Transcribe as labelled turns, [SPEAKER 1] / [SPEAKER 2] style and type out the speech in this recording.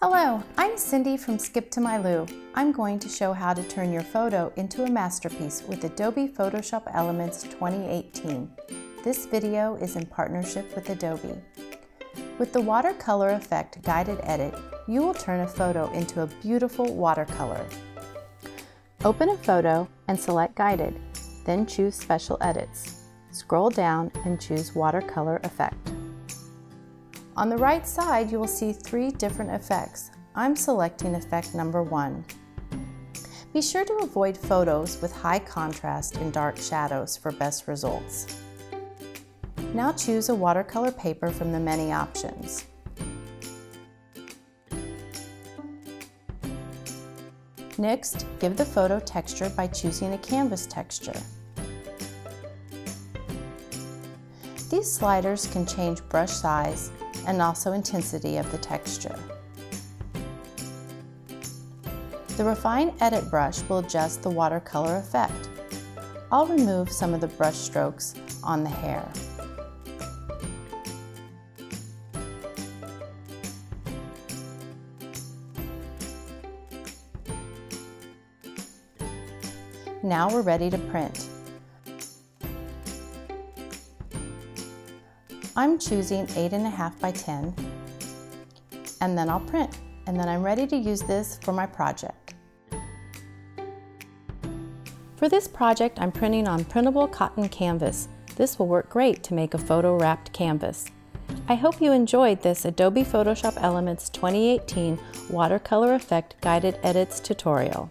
[SPEAKER 1] Hello, I'm Cindy from Skip to My Lou. I'm going to show how to turn your photo into a masterpiece with Adobe Photoshop Elements 2018. This video is in partnership with Adobe. With the Watercolor Effect Guided Edit, you will turn a photo into a beautiful watercolor. Open a photo and select Guided, then choose Special Edits. Scroll down and choose Watercolor Effect. On the right side, you will see 3 different effects. I'm selecting effect number 1. Be sure to avoid photos with high contrast and dark shadows for best results. Now choose a watercolor paper from the many options. Next, give the photo texture by choosing a canvas texture. These sliders can change brush size and also intensity of the texture. The Refine Edit brush will adjust the watercolor effect. I'll remove some of the brush strokes on the hair. Now we're ready to print. I'm choosing 8.5 by 10, and then I'll print, and then I'm ready to use this for my project. For this project, I'm printing on printable cotton canvas. This will work great to make a photo-wrapped canvas. I hope you enjoyed this Adobe Photoshop Elements 2018 Watercolor Effect Guided Edits tutorial.